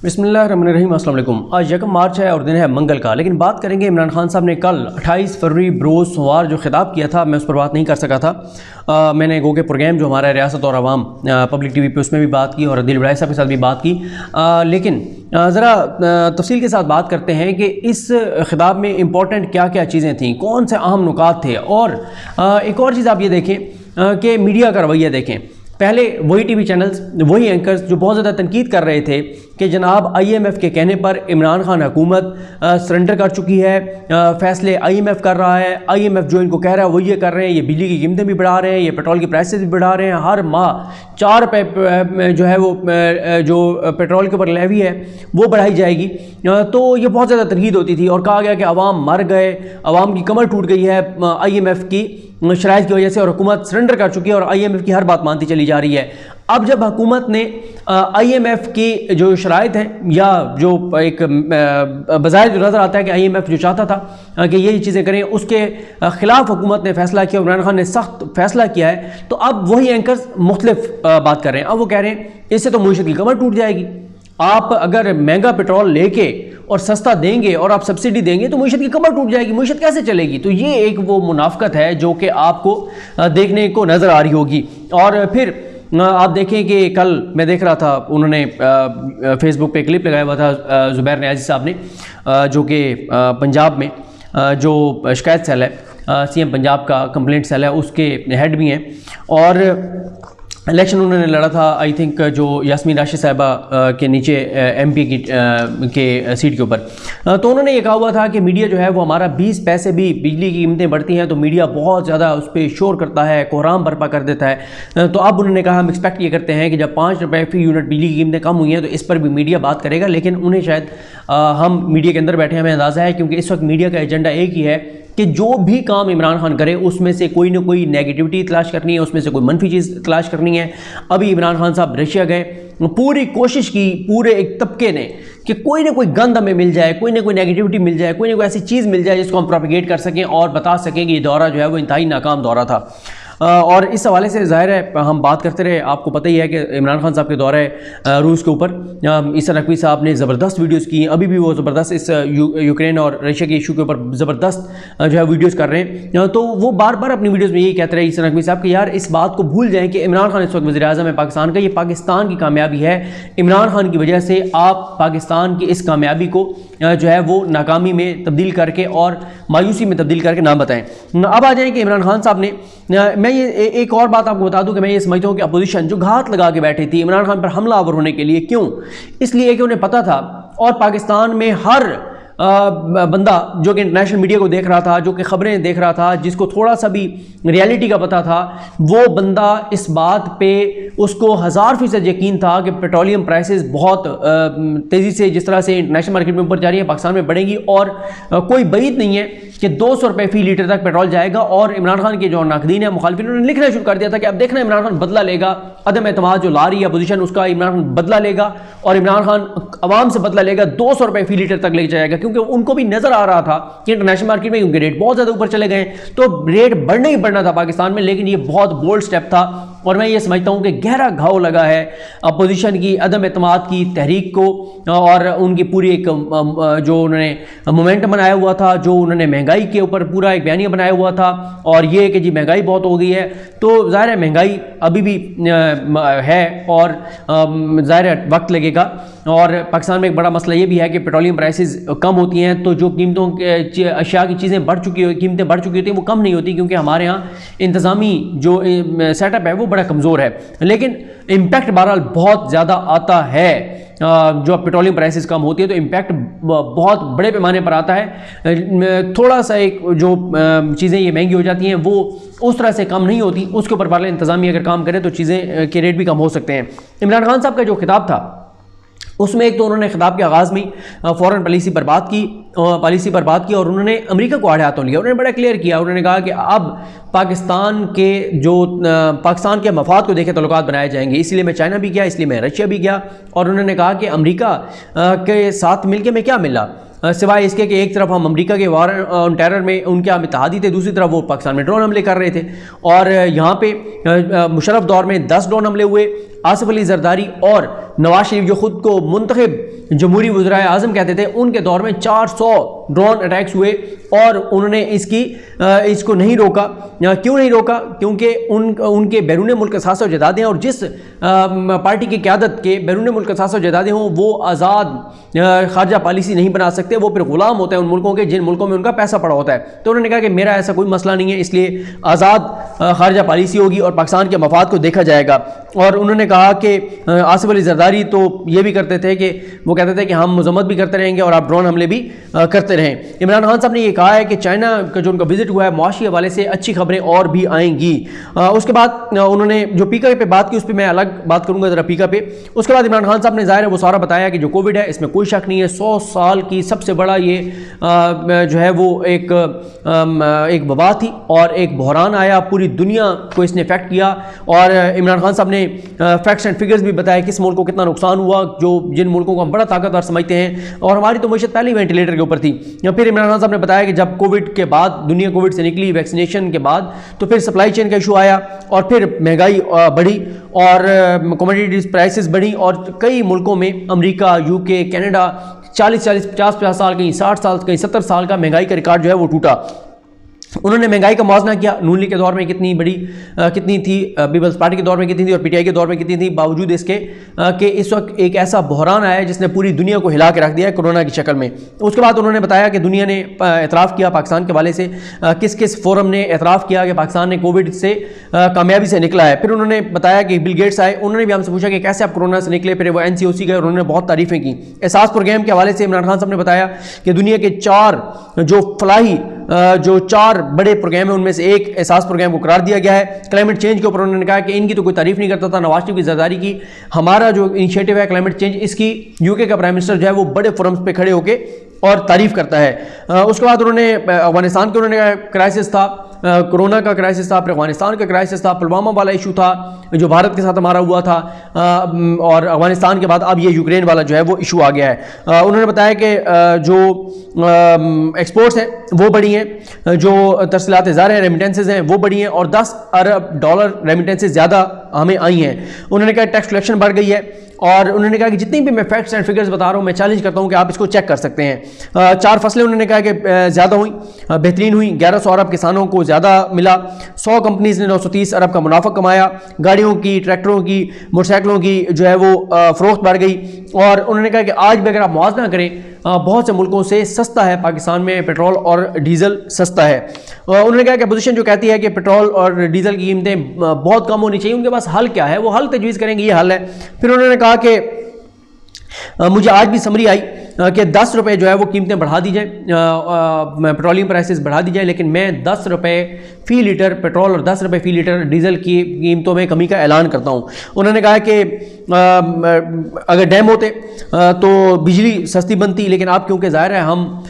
बिस्मिल्लाहिर्रहमानिर्रहीम। अस्सलाम वालेकुम। आज 1 मार्च है और दिन है मंगल का, लेकिन बात करेंगे इमरान खान साहब ने कल 28 फरवरी बरोज़ सोमवार जो ख़िताब किया था, मैं उस पर बात नहीं कर सका था। मैंने गो के प्रोग्राम जो हमारा रियासत और आवाम पब्लिक टीवी पे उसमें भी बात की और अदील बड़ाई साहब के साथ भी बात की, लेकिन ज़रा तफसील के साथ बात करते हैं कि इस ख़िताब में इम्पोर्टेंट क्या क्या चीज़ें थीं, कौन से अहम नुकात थे। और एक और चीज़ आप ये देखें कि मीडिया का रवैया देखें। पहले वही टीवी चैनल्स, वही एंकर्स जो बहुत ज़्यादा तनकीद कर रहे थे कि जनाब IMF के कहने पर इमरान खान हुकूमत सरेंडर कर चुकी है, फ़ैसले IMF कर रहा है, IMF जो इनको कह रहा है वो ये कर रहे हैं, ये बिजली की कीमतें भी बढ़ा रहे हैं, ये पेट्रोल की प्राइसेस भी बढ़ा रहे हैं, हर माह 4 रुपये जो है वो जो पेट्रोल के ऊपर लेवी है वो बढ़ाई जाएगी। तो ये बहुत ज़्यादा तनकीद होती थी और कहा गया कि अवाम मर गए, अवाम की कमर टूट गई है IMF की शराइत की वजह से और हुकूमत सरेंडर कर चुकी है और IMF की हर बात मानती चली जा रही है। अब जब हुकूमत ने IMF की जो शराइत है या जो एक बज़ाहिर जो नज़र आता है कि IMF जो चाहता था कि ये चीज़ें करें, उसके ख़िलाफ़ हुकूमत ने फ़ैसला किया, इमरान खान ने सख्त फ़ैसला किया है। तो अब वही एंकर्स मुख्तलिफ बात कर रहे हैं। अब वो कह रहे हैं इससे तो मईशत की कमर टूट जाएगी। आप अगर महंगा पेट्रोल लेके और सस्ता देंगे और आप सब्सिडी देंगे तो मईशत की कमर टूट जाएगी, मईशत कैसे चलेगी। तो ये एक वो मुनाफ़कत है जो कि आपको देखने को नज़र आ रही होगी। और फिर आप देखें कि कल मैं देख रहा था, उन्होंने फेसबुक पे क्लिप लगाया हुआ था ज़ुबैर नियाज़ी साहब ने, जो कि पंजाब में जो शिकायत सेल है, CM पंजाब का कंप्लेंट सेल है, उसके हेड भी हैं। और इलेक्शन उन्होंने लड़ा था आई थिंक जो यास्मीन राशिद साहिबा के नीचे MP के सीट के ऊपर। तो उन्होंने ये कहा हुआ था कि मीडिया जो है वो हमारा 20 पैसे भी बिजली की कीमतें बढ़ती हैं तो मीडिया बहुत ज़्यादा उस पर शोर करता है, कोहराम बर्पा कर देता है। तो अब उन्होंने कहा हम एक्सपेक्ट ये करते हैं कि जब 5 रुपये फी यूनिट बिजली की कीमतें कम हुई हैं तो इस पर भी मीडिया बात करेगा। लेकिन उन्हें शायद हम मीडिया के अंदर बैठे हमें अंदाज़ा है, क्योंकि इस वक्त मीडिया का एजेंडा एक ही है कि जो भी काम इमरान खान करे उसमें से कोई ना कोई नेगेटिविटी तलाश करनी है, उसमें से कोई मनफी चीज़ तलाश करनी है। अभी इमरान खान साहब रशिया गए, पूरी कोशिश की पूरे एक तबके ने कि कोई ना कोई गंद हमें मिल जाए, कोई ना कोई नेगेटिविटी मिल जाए, कोई ना कोई ऐसी चीज़ मिल जाए जिसको हम प्रोपेगेट कर सकें और बता सकें कि ये दौरा जो है वो इंतहाई नाकाम दौरा था। और इस हवाले से ज़ाहिर है हम बात करते रहे। आपको पता ही है कि इमरान खान साहब के दौरे रूस के ऊपर ईसा नकवी साहब ने ज़बरदस्त वीडियोस की। अभी भी वो ज़बरदस्त इस यूक्रेन और रशिया के इशू के ऊपर ज़बरदस्त जो है वीडियोस कर रहे हैं। तो वो बार बार अपनी वीडियोस में यही कहते रहे ईसा नकवी साहब कि यार इस बात को भूल जाएँ कि इमरान खान इस वक्त वज़ीर-ए-आज़म है पाकिस्तान का, ये पाकिस्तान की कामयाबी है। इमरान खान की वजह से आप पाकिस्तान की इस कामयाबी को जो है वो नाकामी में तब्दील करके और मायूसी में तब्दील करके ना बताएं। अब आ जाएँ कि इमरान खान साहब ने, मैं ये एक और बात आपको बता दूं कि मैं ये समझता हूं कि अपोजिशन जो घात लगा के बैठी थी इमरान खान पर हमलावर होने के लिए, क्यों? इसलिए कि उन्हें पता था और पाकिस्तान में हर बंदा जो कि इंटरनेशनल मीडिया को देख रहा था, जो कि ख़बरें देख रहा था, जिसको थोड़ा सा भी रियलिटी का पता था, वो बंदा इस बात पे उसको 1000% यकीन था कि पेट्रोलियम प्राइसेस बहुत तेज़ी से जिस तरह से इंटरनेशनल मार्केट में ऊपर जा रही है पाकिस्तान में बढ़ेंगी और कोई बईद नहीं है कि 200 रुपये फी लीटर तक पेट्रोल जाएगा। और इमरान खान के जो नाकदीन है, मुखालिफिन, उन्होंने लिखना शुरू कर दिया था कि अब देखना इमरान खान बदला लेगा, अदम एतमाद जो ला रही है अपोजिशन उसका इमरान खान बदला लेगा और इमरान खान अवाम से बदला लेगा, 200 रुपये फी लीटर तक ले जाएगा। क्योंकि उनको भी नजर आ रहा था कि इंटरनेशनल मार्केट में क्योंकि रेट बहुत ज़्यादा ऊपर चले गए तो रेट बढ़ना ही बढ़ना था पाकिस्तान में। लेकिन ये बहुत बोल्ड स्टेप था और मैं ये समझता हूँ कि गहरा घाव लगा है अपोजिशन की अदम एतमाद की तहरीक को और उनकी पूरी एक जो उन्होंने मोमेंटम बनाया हुआ था, जो उन्होंने महंगाई के ऊपर पूरा एक बयानिया बनाया हुआ था और ये कि जी महंगाई बहुत हो गई है। तो ज़ाहिर है महंगाई अभी भी है और ज़ाहिर है वक्त लगेगा। और पाकिस्तान में एक बड़ा मसला ये भी है कि पेट्रोलियम प्राइसेस कम होती हैं तो जो कीमतों के अशिया की चीज़ें बढ़ चुकी कीमतें बढ़ चुकी होती हैं वो कम नहीं होती, क्योंकि हमारे यहाँ इंतज़ामी जो सेटअप है वो बड़ा कमज़ोर है। लेकिन इम्पैक्ट बहरहाल बहुत ज़्यादा आता है। जो पेट्रोलियम प्राइसेस कम होती है तो इम्पैक्ट बहुत बड़े पैमाने पर आता है। थोड़ा सा एक जो चीज़ें ये महंगी हो जाती हैं वो उस तरह से कम नहीं होती, उसके ऊपर बार इंतज़ामी अगर काम करें तो चीज़ें के रेट भी कम हो सकते हैं। इमरान खान साहब का जो खिताब था उसमें एक तो उन्होंने खिताब के आगाज़ में फॉरेन पॉलिसी पर बात की और उन्होंने अमेरिका को आड़े हाथों लिया। उन्होंने बड़ा क्लियर किया, उन्होंने कहा कि अब पाकिस्तान के मफाद को देखे तल्लुकात बनाए जाएंगे, इसलिए मैं चाइना भी गया, इसलिए मैं रशिया भी गया। और उन्होंने कहा कि अमेरिका के साथ मिलकर मैं क्या मिला, सिवाय इसके कि एक तरफ हम अमेरिका के वार ऑन टेरर में उनके हम इत्तेहादी थे, दूसरी तरफ वो पाकिस्तान में ड्रोन हमले कर रहे थे। और यहाँ पे मुशर्रफ दौर में 10 ड्रोन हमले हुए, आसिफ अली जरदारी और नवाज शरीफ जो खुद को मुंतखब जमहूरी वज़ीर आज़म कहते थे, उनके दौर में 400 ड्रोन अटैक्स हुए और उन्होंने इसको नहीं रोका। क्यों नहीं रोका? क्योंकि उनके बैरून मुल्क सासा जदादे हैं और जिस पार्टी की क़यादत के बैरून मुल्क सासा जदादे हों वो आज़ाद खारजा पॉलिसी नहीं बना सकते, वो फिर ग़ुलाम होते हैं उन मुल्कों के जिन मुल्कों में उनका पैसा पड़ा होता है। तो उन्होंने कहा कि मेरा ऐसा कोई मसला नहीं है, इसलिए आज़ाद खारजा पॉलिसी होगी और पाकिस्तान के मफाद को देखा जाएगा। और उन्होंने कहा कि आसिफ अली जरदारी तो ये भी करते थे कि वो कहते थे कि हम मजम्मत भी करते रहेंगे और आप ड्रोन हमले भी करते रहें। इमरान खान साहब ने ये कहा है कि चाइना का जो उनका विजिट हुआ है मुआशी हवाले से अच्छी खबरें और भी आएंगी। उसके बाद उन्होंने जो पीका पे बात की उस पर मैं अलग बात करूंगा ज़रा पीका पे। उसके बाद इमरान खान साहब ने ज़ाहिर है वो सारा बताया कि जो कोविड है इसमें कोई शक नहीं है, 100 साल की सबसे बड़ा ये जो है वो एक वबा थी और एक बहरान आया, पूरी दुनिया को इसने इफेक्ट किया। और इमरान खान साहब ने फैक्ट्स एंड फिगर्स भी बताया किस मुल्क को कितना नुकसान हुआ, जिन मुल्कों को हम बड़ा ताकतवर समझते हैं, और हमारी तो मईशत पहले ही वेंटिलेटर के ऊपर थी। फिर इमरान खान साहब ने बताया कि जब कोविड के बाद दुनिया कोविड से निकली वैक्सीनेशन के बाद, तो फिर सप्लाई चेन का इशू आया और फिर महंगाई बढ़ी और कमोडिटीज प्राइसेस बढ़ी और कई मुल्कों में अमेरिका, यूके, कनाडा 40-40, 50-50 साल, कहीं 60 साल, कहीं 70 साल का महंगाई का रिकॉर्ड जो है वो टूटा। उन्होंने महंगाई का मुआवजा किया, नून लीग के दौर में कितनी थी, पीपल्स पार्टी के दौर में कितनी थी और पीटीआई के दौर में कितनी थी, बावजूद इसके कि इस वक्त एक ऐसा बहरान आया है जिसने पूरी दुनिया को हिला के रख दिया है कोरोना की शक्ल में। उसके बाद उन्होंने बताया कि दुनिया ने एतराफ़ किया पाकिस्तान के हवाले से, किस किस फोरम ने एतराफ़ किया कि पाकिस्तान ने कोविड से कामयाबी से निकला है। फिर उन्होंने बताया कि बिल गेट्स आए, उन्होंने भी हमसे पूछा कि कैसे आप कोरोना से निकले, फिर वो NCOC गए और उन्होंने बहुत तारीफ़ें की। एहसास प्रोग्राम के हवाले से इमरान खान साहब ने बताया कि दुनिया के 4 जो फलाही जो 4 बड़े प्रोग्राम है उनमें से एक एहसास प्रोग्राम को करार दिया गया है। क्लाइमेट चेंज के ऊपर उन्होंने कहा कि इनकी तो कोई तारीफ नहीं करता था नवाज शरीफ की ज़रदारी की, हमारा जो इनिशिएटिव है क्लाइमेट चेंज, इसकी यूके का प्राइम मिनिस्टर जो है वो बड़े फोरम्स पे खड़े होकर और तारीफ करता है। उसके बाद उन्होंने अफगानिस्तान के उन्होंने क्राइसिस था, कोरोना का क्राइसिस था, फिर अफगानिस्तान का क्राइसिस था, पुलवामा वाला इशू था जो भारत के साथ हमारा हुआ था, और अफगानिस्तान के बाद अब ये यूक्रेन वाला जो है वो इशू आ गया है। उन्होंने बताया कि जो एक्सपोर्ट्स हैं वो बढ़ी हैं, जो तरसीलात ज़ार हैं, रेमिटेंसेज हैं वो बढ़ी हैं और $10 अरब रेमिटेंसेज ज़्यादा हमें आई हैं। उन्होंने कहा टैक्स कलेक्शन बढ़ गई है और उन्होंने कहा कि जितनी भी मैं फैक्ट्स एंड फिगर्स बता रहा हूँ मैं चैलेंज करता हूँ कि आप इसको चेक कर सकते हैं। 4 फसलें उन्होंने कहा कि ज़्यादा हुई, बेहतरीन हुई, 1100 अरब किसानों को ज़्यादा मिला, 100 कंपनीज ने 930 अरब का मुनाफा कमाया, गाड़ियों की, ट्रैक्टरों की, मोटरसाइकिलों की जो है वो फ़रोख्त बढ़ गई। और उन्होंने कहा कि आज भी अगर आप मुआवजा करें बहुत से मुल्कों से सस्ता है, पाकिस्तान में पेट्रोल और डीजल सस्ता है। उन्होंने कहा कि अपोजिशन जो कहती है कि पेट्रोल और डीजल की कीमतें बहुत कम होनी चाहिए, उनके पास हल क्या है, वो हल तजवीज़ करेंगे, ये हल है। फिर उन्होंने कहा कि मुझे आज भी समरी आई कि 10 रुपये जो है वो कीमतें बढ़ा दी जाए, पेट्रोलियम प्राइसेस बढ़ा दी जाए, लेकिन मैं 10 रुपये फ़ी लीटर पेट्रोल और 10 रुपये फ़ी लीटर डीजल की कीमतों में कमी का ऐलान करता हूँ। उन्होंने कहा कि अगर डैम होते तो बिजली सस्ती बनती, लेकिन अब क्योंकि ज़ाहिर है हम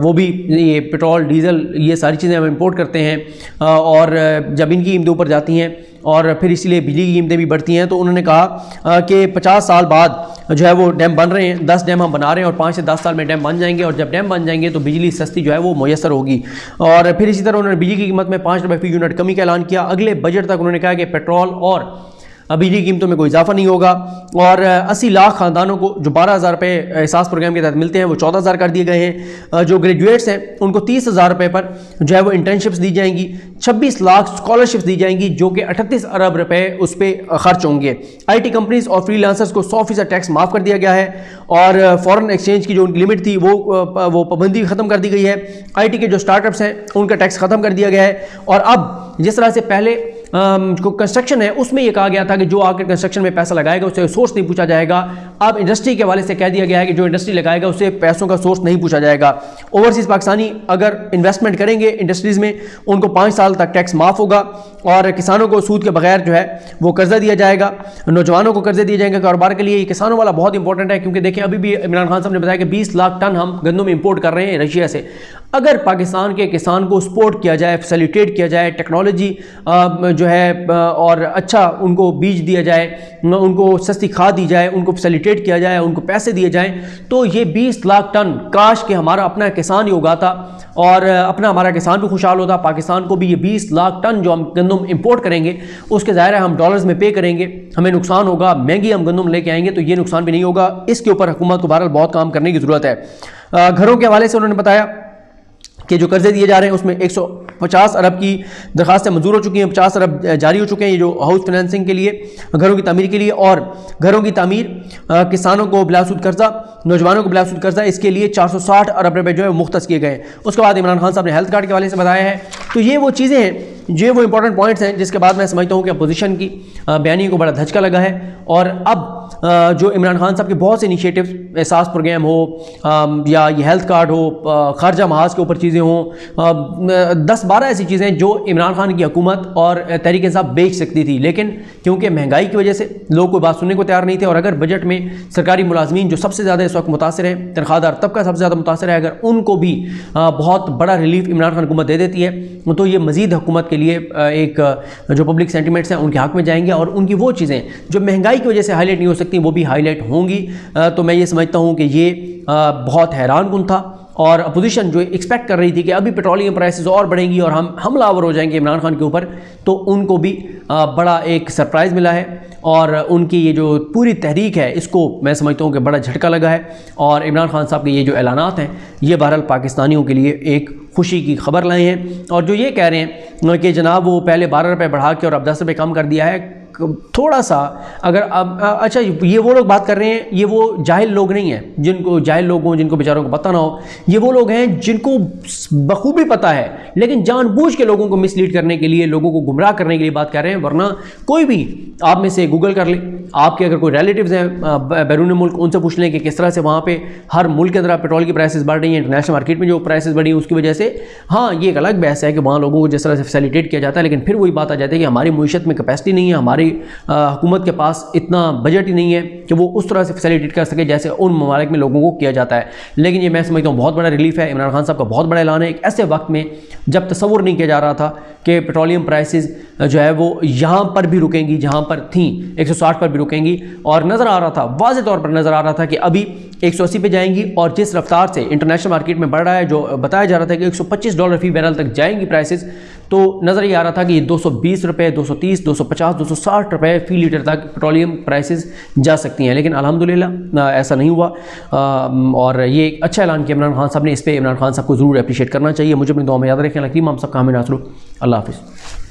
वो भी ये पेट्रोल डीजल ये सारी चीज़ें हम इंपोर्ट करते हैं और जब इनकी कीमतें ऊपर जाती हैं और फिर इसलिए बिजली की कीमतें भी बढ़ती हैं। तो उन्होंने कहा कि 50 साल बाद जो है वो डैम बन रहे हैं, 10 डैम हम बना रहे हैं और 5 से 10 साल में डैम बन जाएंगे और जब डैम बन जाएंगे तो बिजली सस्ती जो है वो मुयसर होगी। और फिर इसी तरह उन्होंने बिजली की कीमत में 5 रुपये फ़ी यूनिट कमी का ऐलान किया। अगले बजट तक उन्होंने कहा कि पेट्रोल और बिजली की कीमतों में कोई इजाफा नहीं होगा और 80 लाख ख़ानदानों को जो 12,000 रुपये एहसास प्रोग्राम के तहत मिलते हैं वो 14,000 कर दिए गए हैं। जो ग्रेजुएट्स हैं उनको 30,000 रुपये पर जो है वो इंटर्नशिप्स दी जाएंगी, 26 लाख स्कॉलरशिप्स दी जाएंगी जो कि 38 अरब रुपये उस पर खर्च होंगे। IT कंपनीज और फ्रीलांसर्स को 100% टैक्स माफ़ कर दिया गया है और फॉरेन एक्सचेंज की जो उनकी लिमिट थी वो पाबंदी ख़त्म कर दी गई है। IT के जो स्टार्टअप्स हैं उनका टैक्स ख़त्म कर दिया गया है और अब जिस तरह से पहले जो कंस्ट्रक्शन है उसमें यह कहा गया था कि जो आकर कंस्ट्रक्शन में पैसा लगाएगा उससे सोर्स नहीं पूछा जाएगा, अब इंडस्ट्री के हवाले से कह दिया गया है कि जो इंडस्ट्री लगाएगा उससे पैसों का सोर्स नहीं पूछा जाएगा। ओवरसीज़ पाकिस्तानी अगर इन्वेस्टमेंट करेंगे इंडस्ट्रीज़ में उनको 5 साल तक टैक्स माफ़ होगा और किसानों को सूद के बगैर जो है वो कर्जा दिया जाएगा, नौजवानों को कर्जे दिए जाएंगे कारोबार के लिए। ये किसानों वाला बहुत इंपॉर्टेंट है क्योंकि देखें अभी भी इमरान खान साहब ने बताया कि 20 लाख टन हम गंदम इंपोर्ट कर रहे हैं रशिया से। अगर पाकिस्तान के किसान को सपोर्ट किया जाए, फैसिलिटेट किया जाए, टेक्नोलॉजी जो है और अच्छा उनको बीज दिया जाए, उनको सस्ती खाद दी जाए, उनको फैसिलिटेट फैसिलिटेट किया जाए, उनको पैसे दिए जाएँ, तो ये 20 लाख टन काश कि हमारा अपना किसान ही उगाता और अपना हमारा किसान भी खुशहाल होता। पाकिस्तान को भी ये 20 लाख टन जो हम गंदम इंपोर्ट करेंगे उसके ज़ाहिर है हम डॉलर्स में पे करेंगे, हमें नुकसान होगा, महंगी हम गंदम लेके आएंगे, तो ये नुकसान भी नहीं होगा। इसके ऊपर हुकूमत को बहरहाल बहुत काम करने की ज़रूरत है। घरों के हवाले से उन्होंने बताया कि जो कर्जे दिए जा रहे हैं उसमें 150 अरब की दरखास्तें मंजूर हो चुकी हैं, 50 अरब जारी हो चुके हैं, ये जो हाउस फाइनेंसिंग के लिए, घरों की तमीर के लिए। और घरों की तमीर, किसानों को बिलासुद कर्जा, नौजवानों को बिलासुद कर्जा, इसके लिए 460 अरब रुपये जो है मुख्तस किए गए। उसके बाद इमरान खान साहब ने हेल्थ कार्ड के हवाले से बताया है। तो ये वो चीज़ें हैं, ये वो इंपॉर्टेंट पॉइंट्स हैं जिसके बाद मैं समझता हूँ कि अपोजिशन की बयानी को बड़ा धचका लगा है। और अब जो इमरान खान साहब के बहुत से इनिशिएटिव्स, एहसास प्रोग्राम हो या ये हेल्थ कार्ड हो, खारजा महाज के ऊपर चीज़ें हों, 10-12 ऐसी चीज़ें जो इमरान खान की हुकूमत और तहरीक इंसाफ बेच सकती थी, लेकिन क्योंकि महंगाई की वजह से लोग कोई बात सुनने को तैयार नहीं थे। और अगर बजट में सरकारी मुलाजमीन जो सबसे ज़्यादा इस वक्त मुतासर है, तनख्वाहदार तबका सबसे ज़्यादा मुतासर है, अगर उनको भी बहुत बड़ा रिलीफ इमरान खान हुकूमत दे देती है तो ये मज़ीद हुकूमत के लिए एक जो पब्लिक सेंटिमेंट्स हैं उनके हक़ में जाएंगे और उनकी वो चीज़ें जो महंगाई की वजह से हाईलाइट नहीं हो सकती वो भी हाईलाइट होंगी। तो मैं ये समझता हूँ कि ये बहुत हैरानकुन था और अपोजिशन जो एक्सपेक्ट कर रही थी कि अभी पेट्रोलियम प्राइसेस और बढ़ेंगी और हम हमलावर हो जाएंगे इमरान खान के ऊपर, तो उनको भी बड़ा एक सरप्राइज़ मिला है और उनकी ये जो पूरी तहरीक है इसको मैं समझता हूँ कि बड़ा झटका लगा है। और इमरान खान साहब के ये जो ऐलानात हैं ये बहरहाल पाकिस्तानियों के लिए एक खुशी की खबर लाए हैं। और जो ये कह रहे हैं कि जनाब वो पहले 12 रुपये बढ़ा के और अब 10 रुपये कम कर दिया है, थोड़ा सा अगर अच्छा ये वो लोग बात कर रहे हैं, ये वो जाहिल लोग नहीं हैं, जिनको जाहिल लोग हों, जिनको बेचारों को पता ना हो, ये वो लोग हैं जिनको बखूबी पता है लेकिन जानबूझ के लोगों को मिसलीड करने के लिए, लोगों को गुमराह करने के लिए बात कर रहे हैं। वरना कोई भी आप में से गूगल कर ले, आपके अगर कोई रिलेटिव्स हैं बैरून मुल्क, उनसे पूछ लें कि किस तरह से वहाँ पे हर मुल्क के अंदर पेट्रोल की प्राइसेस बढ़ रही हैं, इंटरनेशनल मार्केट में जो प्राइसेस बढ़ी हैं उसकी वजह से। हाँ, ये एक अलग बहस है कि वहाँ लोगों को जिस तरह से फैसिलिटेट किया जाता है, लेकिन फिर वही बात आ जाती है कि हमारी मुईशत में कैपेसिटी नहीं है, हमारी हुकूमत के पास इतना बजट ही नहीं है कि वो उस तरह से फैसिलिटेट कर सके जैसे उन ममालिक में लोगों को किया जाता है। लेकिन ये मैं समझता हूँ बहुत बड़ा रिलीफ है, इमरान खान साहब का बहुत बड़ा ऐलान है एक ऐसे वक्त में जब तसव्वुर नहीं किया जा रहा था कि पेट्रोलियम प्राइसेस जो है वो यहाँ पर भी रुकेंगी, जहाँ पर थी 160 पर भी रुकेंगी। और नज़र आ रहा था, वाज़ेह तौर पर नज़र आ रहा था कि अभी 180 पे जाएंगी और जिस रफ्तार से इंटरनेशनल मार्केट में बढ़ रहा है, जो बताया जा रहा था कि $125 फी बैरल तक जाएंगी प्राइसेस, तो नज़र ये आ रहा था कि ये 220 रुपये, 230, 250, 260 रुपये फ़ी लीटर तक पेट्रोलियम प्राइसेस जा सकती हैं। लेकिन अल्हम्दुलिल्लाह ऐसा नहीं हुआ और ये एक अच्छा ऐलान किया इमरान खान साहब ने। इस पर इमरान खान साहब को ज़रूर अप्रिशिएट करना चाहिए। मुझे अपनी दुआ में याद रखें। हम सबका हमें नासरू। अल्लाह हाफ़िज़।